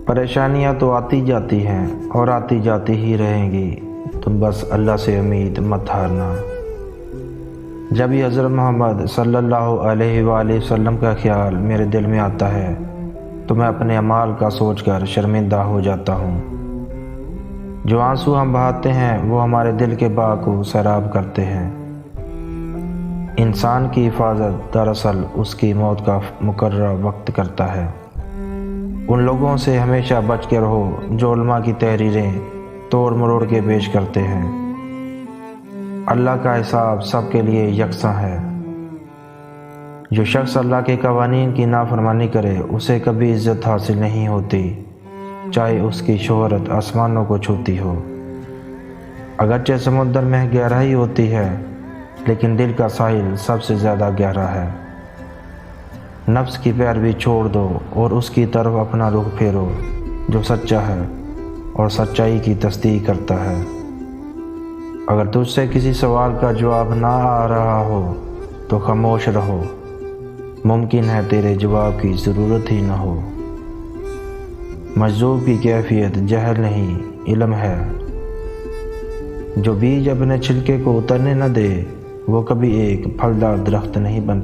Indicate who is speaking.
Speaker 1: پریشانیاں تو آتی جاتی ہیں اور آتی جاتی ہی رہیں گی، تم بس اللہ سے امید مت ہارنا۔ جب یہ حضرت محمد صلی اللہ علیہ وآلہ وسلم کا خیال میرے دل میں آتا ہے تو میں اپنے اعمال کا سوچ کر شرمندہ ہو جاتا ہوں۔ جو آنسو ہم بہاتے ہیں وہ ہمارے دل کے باغ کو سیراب کرتے ہیں۔ انسان کی حفاظت دراصل اس کی موت کا مقررہ وقت کرتا ہے۔ ان لوگوں سے ہمیشہ بچ کے رہو جو علماء کی تحریریں توڑ مروڑ کے پیش کرتے ہیں۔ اللہ کا حساب سب کے لیے یکساں ہے۔ جو شخص اللہ کے قوانین کی نافرمانی کرے اسے کبھی عزت حاصل نہیں ہوتی، چاہے اس کی شہرت آسمانوں کو چھوتی ہو۔ اگرچہ سمندر میں گہرائی ہوتی ہے لیکن دل کا ساحل سب سے زیادہ گہرا ہے۔ نفس کی پیروی چھوڑ دو اور اس کی طرف اپنا رخ پھیرو جو سچا ہے اور سچائی کی تصدیق کرتا ہے۔ اگر تجھ سے کسی سوال کا جواب نہ آ رہا ہو تو خاموش رہو، ممکن ہے تیرے جواب کی ضرورت ہی نہ ہو۔ مجذوب کی کیفیت جہل نہیں علم ہے۔ جو بیج اپنے چھلکے کو اترنے نہ دے وہ کبھی ایک پھلدار درخت نہیں بن